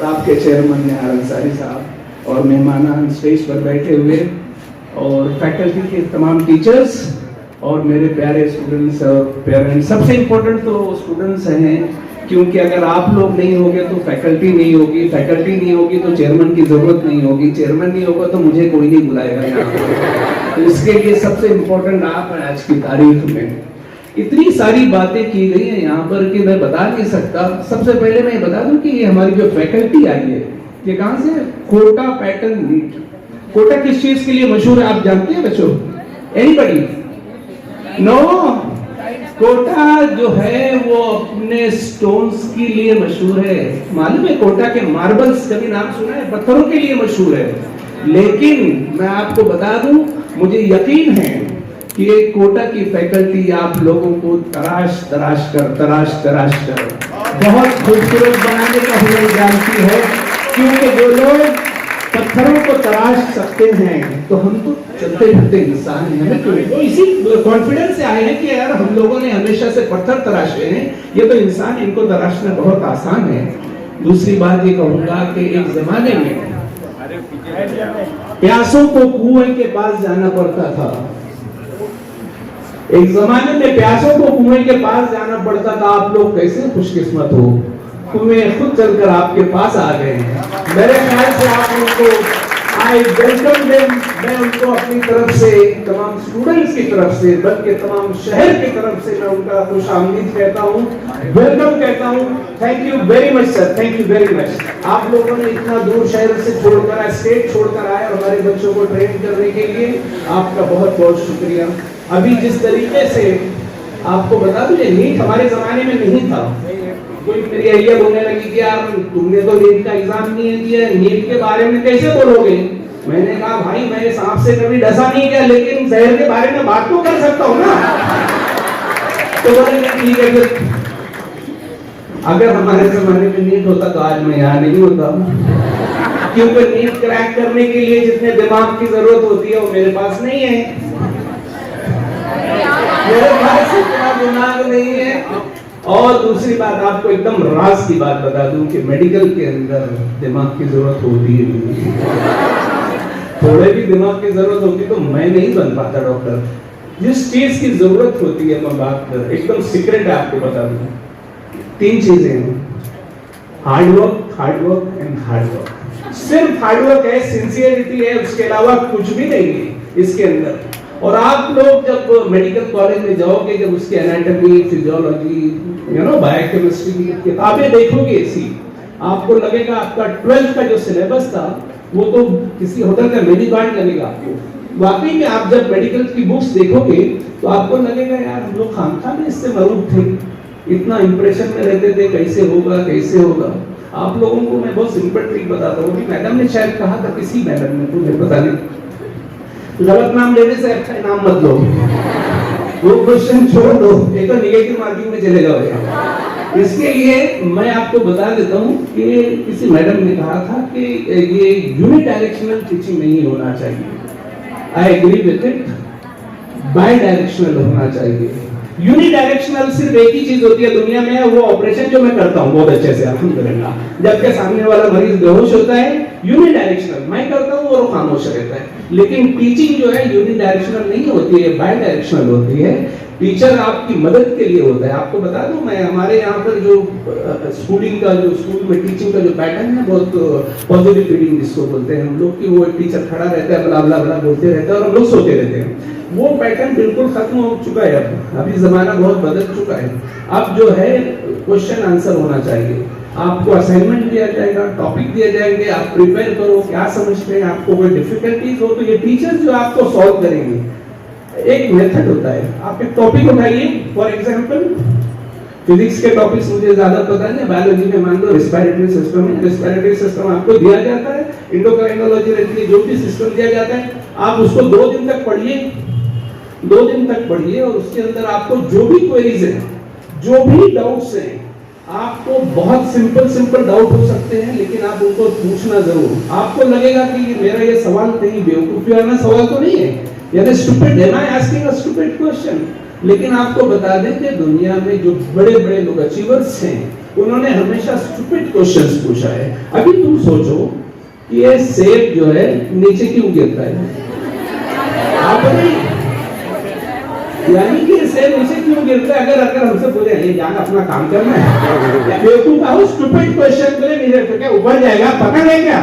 और आपके चेयरमैन निहार अंसारी साहब और मेहमान स्टेज पर बैठे हुए और फैकल्टी के तमाम टीचर्स और मेरे प्यारे स्टूडेंट्स और पेरेंट्स। सबसे इम्पोर्टेंट तो स्टूडेंट्स हैं, क्योंकि अगर आप लोग नहीं होगे तो फैकल्टी नहीं होगी, फैकल्टी नहीं होगी तो चेयरमैन की जरूरत नहीं होगी, चेयरमैन नहीं होगा तो मुझे कोई नहीं बुलाएगा यहाँ। तो इसके लिए सबसे इम्पोर्टेंट आप हैं आज की तारीख में। इतनी सारी बातें की गई हैं यहाँ पर कि मैं बता नहीं सकता। सबसे पहले मैं बता दूं कि ये हमारी जो फैकल्टी आई है ये कहाँ से? Kota pattern NEET. कोटा किस चीज के लिए मशहूर है आप जानते हैं बच्चों? एनीबॉडी? नो। कोटा जो है वो अपने स्टोन्स के लिए मशहूर है। मालूम है कोटा के मार्बल्स कभी नाम सुना है? पत्थरों के लिए मशहूर है। लेकिन मैं आपको बता दूं, मुझे यकीन है कि एक कोटा की फैकल्टी आप लोगों को तराश तराश कर बहुत खूबसूरत बनाने का हुनर जानती है। क्योंकि जो लोग पत्थरों को तराश सकते हैं तो हम तो चलते फिरते इंसान हैं, हमें तो इसी कॉन्फिडेंस से आए हैं कि यार हम लोगों ने हमेशा से पत्थर तराशे हैं, ये तो इंसान, इनको तराशना बहुत आसान है। दूसरी बात ये कहूंगा कि एक जमाने में प्यासों को कुएं के पास जाना पड़ता था। एक जमाने में प्यासों को कुएं के पास जाना पड़ता था। आप लोग कैसे खुशकिस्मत हो, कुएं खुद चलकर आपके पास आ गए हैं। मेरे ख्याल से आप उनको आई वेलकम देम। मैं उनको अपनी तरफ से, तमाम स्टूडेंट्स की तरफ से, बल्कि तमाम शहर की तरफ से मैं उनका खुशामदीद कहता हूँ, वेलकम कहता हूँ। Thank you very much sir, thank you very much. आप लोगों ने इतना दूर शहर से छोड़कर, स्टेट छोड़कर आए और हमारे बच्चों को ट्रेन करने के लिए आपका बहुत बहुत शुक्रिया। अभी जिस तरीके से आपको बता दूं, नीट हमारे जमाने में नहीं था। कोई मेरी अय्या बोलने लगी कि यार तुमने तो नीट का एग्जाम नहीं दिया, नीट के बारे में कैसे बोलोगे? मैंने कहा भाई मैं सांप से कभी डसा नहीं गया, लेकिन जहर के बारे में बात तो कर सकता हूँ ना। तो बोले ठीक है फिर, अगर हमारे जमाने में नीट होता तो आज मैं यहाँ नहीं होता। क्योंकि नीट क्रैक करने के लिए जितने दिमाग की जरूरत होती है वो मेरे पास नहीं है। मेरे पास इतना दिमाग नहीं है। और दूसरी बात आपको एकदम राज की बात बता दूं कि मेडिकल के अंदर दिमाग की जरूरत होती ही नहीं। थोड़े भी दिमाग की जरूरत होती तो मैं नहीं बन पाता डॉक्टर। जिस चीज की जरूरत होती है मैं बात कर, एकदम सीक्रेट है आपको बता दूं। 3 चीजें हैं, hard work and hard work. सिर्फ हार्ड वर्क है, सिंसियरिटी है, उसके अलावा कुछ भी नहीं है इसके अंदर। और आप लोग जब मेडिकल कॉलेज में जाओगे, जब उसके एनाटॉमी, फिजियोलॉजी, बायोकेमिस्ट्री की किताबें देखोगे ऐसी, आपको लगेगा आपका 12th का जो सिलेबस था वो तो किसी होटल का मेन्यू कार्ड लगेगा आपको। वाकई में आप जब मेडिकल की बुक्स देखोगे तो आपको लगेगा यार हम लोग खामखा में इससे मरूब थे, इतना इंप्रेशन में रहते थे, कैसे होगा। आप लोगों को मैं बहुत सिंपल ट्रिक बताता हूँ। मैडम ने शायद कहा था, किसी मैडम ने, मुझे पता नहीं, गलत नाम लेने से अच्छा नाम मत लो, वो क्वेश्चन छोड़ दो, ये तो निगेटिव मार्किंग में चले जाओगे। इसके लिए मैं आपको बता देता हूँ कि किसी मैडम ने कहा था कि ये यूनि डायरेक्शनल टीचिंग नहीं होना चाहिए। I agree with it, bidirectional होना चाहिए। यूनि डायरेक्शनल सिर्फ एक ही चीज होती है दुनिया में, वो ऑपरेशन जो मैं करता हूँ बहुत अच्छे से अल्हम्दुलिल्लाह, जबकि सामने वाला मरीज बेहोश होता है, यूनि डायरेक्शनल मैं करता हूँ और वो खामोश रहता है। लेकिन टीचिंग जो है यूनि डायरेक्शनल नहीं होती है, बाई डायरेक्शनल होती है। टीचर आपकी मदद के लिए होता है। आपको बता दूं, मैं हमारे यहाँ पर जो स्कूलिंग का, जो स्कूल में टीचिंग का जो पैटर्न है, बहुत पॉजिटिव फीडिंग जिसको बोलते हैं हम लोग, कि वो टीचर खड़ा रहता है, बला बला बला बोलते रहते हैं और हम लोग सोते रहते हैं। वो पैटर्न बिल्कुल खत्म हो चुका है। अभी जमाना बहुत बदल चुका है। अब जो है क्वेश्चन आंसर होना चाहिए। आपको असाइनमेंट दिया जाएगा, टॉपिक दिए जाएंगे, आप प्रिपेयर करो, क्या समझते हैं, आपको कोई डिफिकल्टीज हो तो ये टीचर जो आपको सॉल्व करेंगे। एक मेथड होता है, आप एक टॉपिक उठाइए, फॉर एग्जांपल फिजिक्स के टॉपिक्स मुझे ज्यादा पता नहीं, बायोलॉजी में मान लो रेस्पिरेटरी सिस्टम है, रेस्पिरेटरी सिस्टम आपको दिया जाता है, एंडोक्राइनोलॉजी रहती है, जो भी सिस्टम दिया जाता है आप उसको 2 दिन तक पढ़िए, 2 दिन तक पढ़िए और उसके अंदर आपको जो भी क्वेरीज हैं, जो भी डाउट्स हैं, आपको बहुत सिंपल डाउट हो सकते हैं, लेकिन आप उनको पूछना जरूर। आपको लगेगा कि मेरा ये सवाल कहीं बेवकूफी वाला सवाल तो नहीं है, यानी stupid, am I asking a stupid question? लेकिन आपको बता दें कि दुनिया में जो बड़े बड़े लोग अचीवर्स हैं, उन्होंने हमेशा स्टूपिड क्वेश्चंस पूछा है। अभी तुम सोचो कि ये सेब जो है नीचे क्यों गिरता है? आप यानी कि सेब नीचे क्यों गिरता है? अगर हमसे बोले ये जाना अपना काम करना है, बेवकूफ का स्टूपिड क्वेश्चन बोले नीचे तो क्या ऊपर जाएगा? पता नहीं क्या,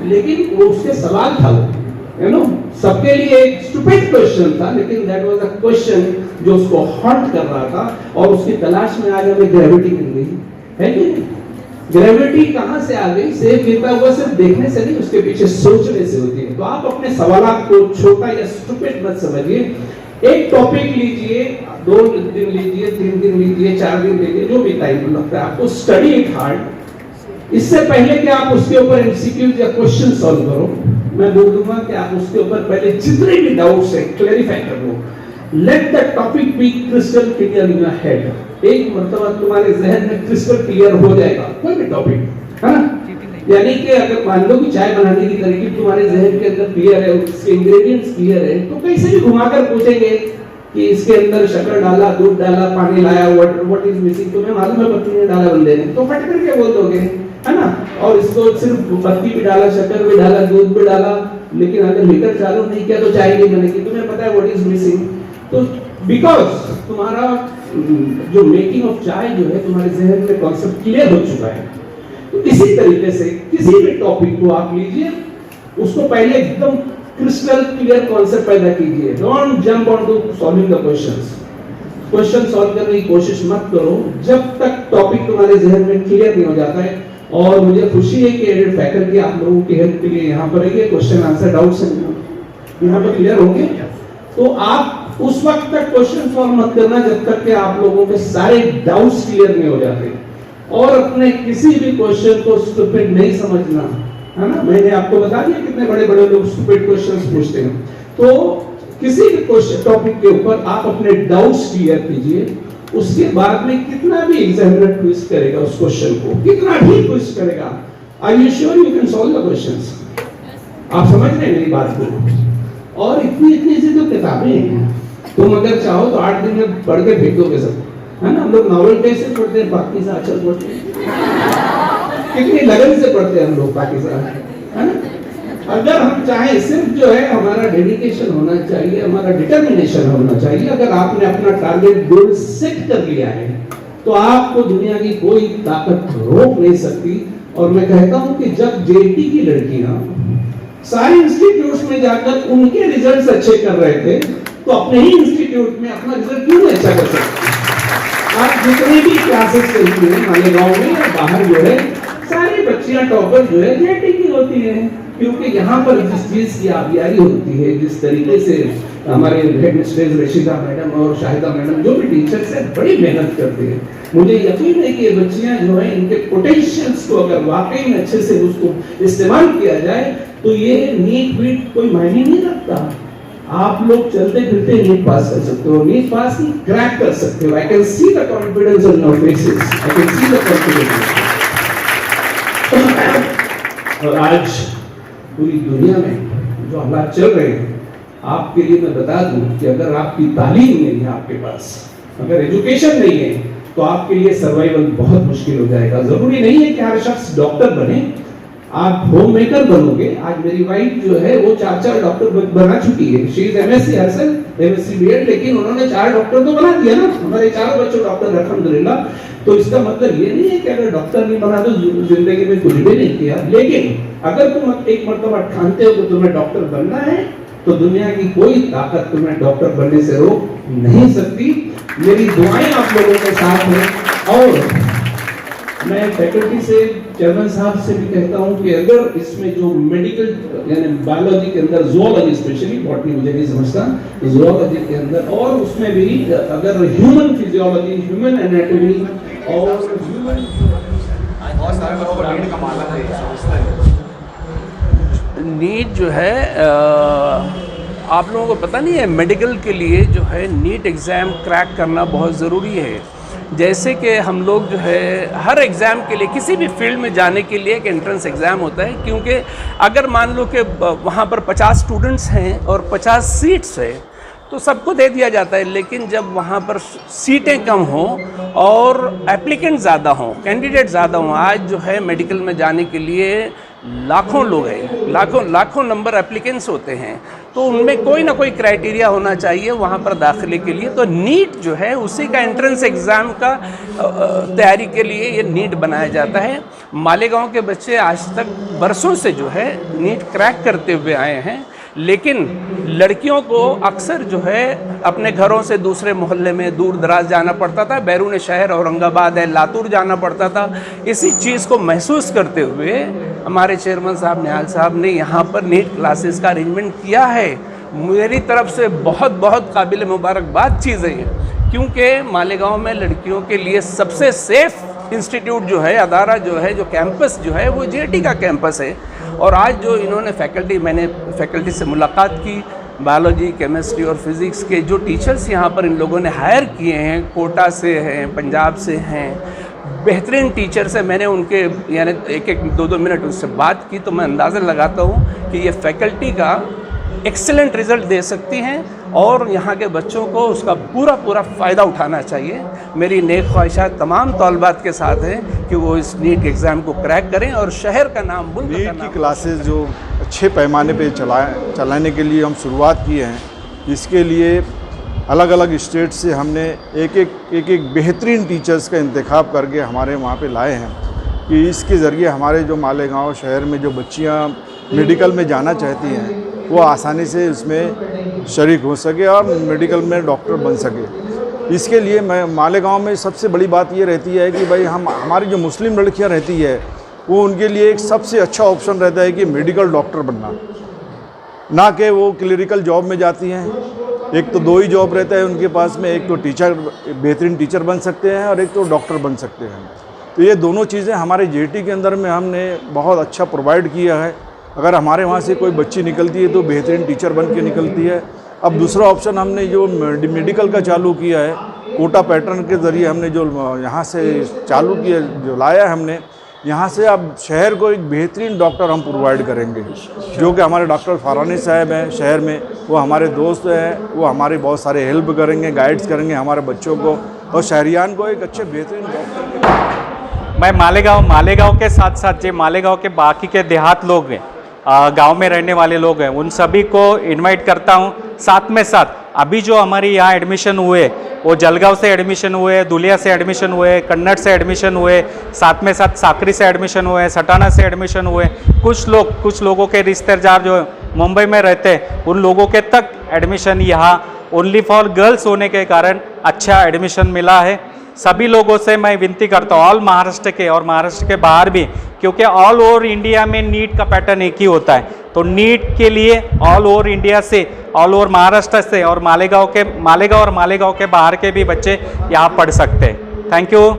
लेकिन वो उसके सवाल था, वो यू नो सबके लिए एक स्टूपिड क्वेश्चन था, लेकिन दैट वाज अ क्वेश्चन जो उसको हॉन्ट कर रहा था। और उसकी तलाश में आज हमें ग्रेविटी मिल गई है कि नहीं? ग्रेविटी कहां से आ गई? सेब गिरता हुआ सिर्फ देखने से नहीं, उसके पीछे सोचने से होती है। तो आप अपने सवालात को छोटा या स्टूपिड मत समझिए। एक टॉपिक लीजिए, 2 दिन लीजिए, 3 दिन लीजिए, 4 दिन लीजिए, जो भी टाइम लगता है आपको, स्टडी इट हार्ड। इससे पहले कि आप उसके ऊपर एमसीक्यूज या क्वेश्चन सॉल्व करो, मैं बोल दूंगा कि आप उसके ऊपर पहले जितने भी डाउट्स है क्लैरिफाई कर लो। Let the topic be crystal clear in your head. एक मर्तबा तुम्हारे जहन में क्रिस्टल क्लियर हो जाएगा कोई भी टॉपिक, है ना? यानी कि अगर मान लो कि चाय बनाने की तरकीब तुम्हारे जहन के अंदर क्लियर है, उसके इंग्रेडिएंट्स क्लियर है, तो कैसे भी घुमाकर पूछेंगे कि इसके अंदर शक्कर डाला, दूध डाला, पानी लाया, व्हाट इज मिसिंग, तुम्हें मालूम है पत्ती ने डाला बंदे ने, तो फट करके बोल दोगे, है ना? और इसको सिर्फ पत्ती भी डाला, शक्कर भी डाला, दूध भी डाला, लेकिन अगर हीटर चालू नहीं किया तो चाय नहीं बनेगी, तुम्हें पता है व्हाट इज मिसिंग। तो बिकॉज तुम्हारा जो मेकिंग ऑफ चाय जो है तुम्हारे जहन में कॉन्सेप्ट क्लियर हो चुका है। तो इसी तरीके से किसी भी टॉपिक को आप लीजिए, उसको पहले एकदम क्रिस्टल क्लियर कॉन्सेप्ट पैदा कीजिए। Don't jump on to solving the questions. Question solve करने की कोशिश मत करो जब तक टॉपिक तुम्हारे जहन में क्लियर नहीं हो जाता है। और मुझे खुशी है कि एडेड फैकल्टी आप लोगों की हेल्प के लिए यहाँ पर है। क्वेश्चन आंसर डाउट्स यहाँ पर क्लियर होंगे, तो आप उस वक्त तक क्वेश्चन सॉल्व मत करना जब तक कि आप लोगों के सारे डाउट्स क्लियर नहीं हो जाते। और अपने किसी भी क्वेश्चन को स्टूपिड नहीं समझना, है ना? मैंने आपको बता दिया कितने बड़े बड़े लोग स्टूपिड क्वेश्चंस पूछते हैं। तो किसी भी क्वेश्चन टॉपिक के ऊपर आप अपने डाउट्स क्लियर कीजिए। उसके बाद में कितना भी एग्जामिनर ट्विस्ट करेगा उस क्वेश्चन को, कितना भी ट्विस्ट करेगा, are you sure you can solve the questions? आप समझ रहे हैं मेरी बात को? और इतनी सी तो किताबें हैं, तुम अगर चाहो तो 8 दिन में पढ़ के फेंक दोगे सब, है ना? हम लोग नॉवेल कैसे पढ़ते हैं, बाकी से आचल पढ़ते हैं, कितनी लगन से पढ़ते हैं हम लोग बाकी से, है ना? अगर हम चाहें, सिर्फ जो है हमारा डेडिकेशन होना चाहिए, हमारा डिटर्मिनेशन होना चाहिए। अगर आपने अपना टारगेट गोल सेट कर लिया है तो आपको दुनिया की कोई ताकत रोक नहीं सकती। और मैं कहता हूं कि जब जेटी की लड़कियां सारे इंस्टीट्यूट्स में जाकर उनके रिजल्ट्स अच्छे कर रहे थे, तो अपने ही इंस्टीट्यूट में अपना रिजल्ट क्यों नहीं अच्छा कर सकते? आप जितने भी क्लासेस चलती हैं मालेगांव में या बाहर, जो है सारी बच्चियां टॉपर जो है जेटी की होती हैं, क्योंकि यहाँ पर जिस चीज की आबियारी होती है, जिस तरीके से हमारे हेड मिस्ट्रेस रशीदा मैडम और शाहिदा मैडम जो भी टीचर्स हैं बड़ी मेहनत करते हैं। मुझे यकीन है कि ये बच्चियां जो है इनके पोटेंशियल्स को अगर वाकई में अच्छे से उसको इस्तेमाल किया जाए तो ये नीट वीट कोई मायने नहीं रखता। आप लोग चलते फिरते नीट पास कर सकते हो, नीट पास नहीं क्रैक कर सकते हो। I can see the confidence in your faces, I can see the confidence. और आज पूरी दुनिया में जो हालात चल रहे हैं, आपके लिए मैं बता दूं कि अगर आपकी तालीम नहीं है, आपके पास अगर एजुकेशन नहीं है, तो आपके लिए सर्वाइवल बहुत मुश्किल हो जाएगा। जरूरी नहीं है कि हर शख्स डॉक्टर बने, आप होम मेकर बनोगे। आज मेरी वाइफ जो है वो 4 डॉक्टर बना चुकी है। She is MSc herself, MSc BEd, लेकिन उन्होंने 4 डॉक्टर तो बना दिया ना। हमारे 4 बच्चों डॉक्टर अल्हम्दुलिल्लाह। तो इसका मतलब ये नहीं है कि अगर डॉक्टर नहीं बना तो जिंदगी में कुछ भी नहीं किया। लेकिन अगर तुम एक मर्तबा ठानते हो कि तुम्हें डॉक्टर बनना है, तो दुनिया की कोई ताकत तुम्हें डॉक्टर बनने से रोक नहीं सकती। मेरी दुआएं आप लोगों के साथ हैं। और मैं फैकल्टी से, चेयरमैन साहब से भी कहता हूं कि अगर इसमें जो मेडिकल यानी बायोलॉजी के अंदर, जूलॉजी स्पेशली, बॉटनी मुझे नहीं समझता, जूलॉजी के अंदर, और उसमें भी अगर ह्यूमन फिजियोलॉजी, ह्यूमन एनाटॉमी और ह्यूमन नीट जो है, आप लोगों को पता नहीं है, मेडिकल के लिए जो है नीट एग्ज़ाम क्रैक करना बहुत ज़रूरी है। जैसे कि हम लोग जो है हर एग्ज़ाम के लिए, किसी भी फील्ड में जाने के लिए एक एंट्रेंस एग्ज़ाम होता है। क्योंकि अगर मान लो कि वहाँ पर 50 स्टूडेंट्स हैं और 50 सीट्स है, तो सबको दे दिया जाता है, लेकिन जब वहाँ पर सीटें कम हों और एप्लीकेंट ज़्यादा हों, कैंडिडेट ज़्यादा हों, आज जो है मेडिकल में जाने के लिए लाखों लोग हैं, लाखों नंबर एप्लीकेंट्स होते हैं, तो उनमें कोई ना कोई क्राइटेरिया होना चाहिए वहाँ पर दाखिले के लिए। तो नीट जो है उसी का एंट्रेंस एग्ज़ाम का तैयारी के लिए ये नीट बनाया जाता है। मालेगांव के बच्चे आज तक बरसों से जो है नीट क्रैक करते हुए आए हैं, लेकिन लड़कियों को अक्सर जो है अपने घरों से दूसरे मोहल्ले में दूर दराज जाना पड़ता था, बैरून शहर औरंगाबाद है, लातूर जाना पड़ता था। इसी चीज़ को महसूस करते हुए हमारे चेयरमैन साहब निहाल साहब ने यहाँ पर नीट क्लासेस का अरेंजमेंट किया है। मेरी तरफ से बहुत बहुत काबिल मुबारकबाद चीज़ है ये, क्योंकि मालेगांव में लड़कियों के लिए सबसे सेफ इंस्टीट्यूट जो है, अदारा जो है, जो कैंपस जो है वो जेटी का कैंपस है। और आज जो इन्होंने मैंने फैकल्टी से मुलाकात की, बायोलॉजी, केमिस्ट्री और फिज़िक्स के जो टीचर्स यहाँ पर इन लोगों ने हायर किए हैं, कोटा से हैं, पंजाब से हैं, बेहतरीन टीचर्स हैं। मैंने उनके यानी एक 2-2 मिनट उनसे बात की, तो मैं अंदाज़ा लगाता हूँ कि ये फैकल्टी का एक्सीलेंट रिज़ल्ट दे सकती हैं और यहाँ के बच्चों को उसका पूरा फ़ायदा उठाना चाहिए। मेरी नेक ख्वाहिशात तमाम तौलबात के साथ हैं कि वो इस नीट एग्ज़ाम को क्रैक करें और शहर का नाम, मुल्क का नाम। नीट की क्लासेस जो अच्छे पैमाने पे चलाने के लिए हम शुरुआत किए हैं, इसके लिए अलग अलग स्टेट से हमने एक बेहतरीन टीचर्स का इंतखाब करके हमारे वहाँ पे लाए हैं कि इसके ज़रिए हमारे जो मालेगांव शहर में जो बच्चियाँ मेडिकल में जाना चाहती हैं वो आसानी से इसमें शरीक हो सके और मेडिकल में डॉक्टर बन सके। इसके लिए मैं मालेगांव में सबसे बड़ी बात ये रहती है कि भाई हमारी जो मुस्लिम लड़कियां रहती है वो उनके लिए एक सबसे अच्छा ऑप्शन रहता है कि मेडिकल डॉक्टर बनना, ना कि वो क्लरिकल जॉब में जाती हैं। एक तो 2 ही जॉब रहता है उनके पास में, एक तो टीचर, बेहतरीन टीचर बन सकते हैं और एक तो डॉक्टर बन सकते हैं। तो ये दोनों चीज़ें हमारे जेटी के अंदर में हमने बहुत अच्छा प्रोवाइड किया है। अगर हमारे वहाँ से कोई बच्ची निकलती है तो बेहतरीन टीचर बन के निकलती है। अब दूसरा ऑप्शन हमने जो मेडिकल का चालू किया है, कोटा पैटर्न के ज़रिए हमने जो यहाँ से चालू किया, जो लाया है हमने, यहाँ से अब शहर को एक बेहतरीन डॉक्टर हम प्रोवाइड करेंगे, जो कि हमारे डॉक्टर फारानी साहब हैं शहर में, वो हमारे दोस्त हैं, वो हमारे बहुत सारे हेल्प करेंगे, गाइड्स करेंगे हमारे बच्चों को और शहरियान को एक अच्छे बेहतरीन डॉक्टर। मैं मालेगांव के साथ साथ जो मालेगांव के बाकी के देहात लोग हैं, गांव में रहने वाले लोग हैं, उन सभी को इनवाइट करता हूं। साथ में साथ अभी जो हमारी यहाँ एडमिशन हुए वो जलगांव से एडमिशन हुए, दुलिया से एडमिशन हुए, कन्नड़ से एडमिशन हुए, साथ में साथ साकरी से एडमिशन हुए, सटाना से एडमिशन हुए। कुछ लोगों के रिश्तेदार जो मुंबई में रहते हैं उन लोगों के तक एडमिशन यहाँ ओनली फॉर गर्ल्स होने के कारण अच्छा एडमिशन मिला है। सभी लोगों से मैं विनती करता हूँ, ऑल महाराष्ट्र के और महाराष्ट्र के बाहर भी, क्योंकि ऑल ओवर इंडिया में नीट का पैटर्न एक ही होता है, तो नीट के लिए ऑल ओवर इंडिया से, ऑल ओवर महाराष्ट्र से और मालेगांव और मालेगांव के बाहर के भी बच्चे यहाँ पढ़ सकते हैं। Thank you.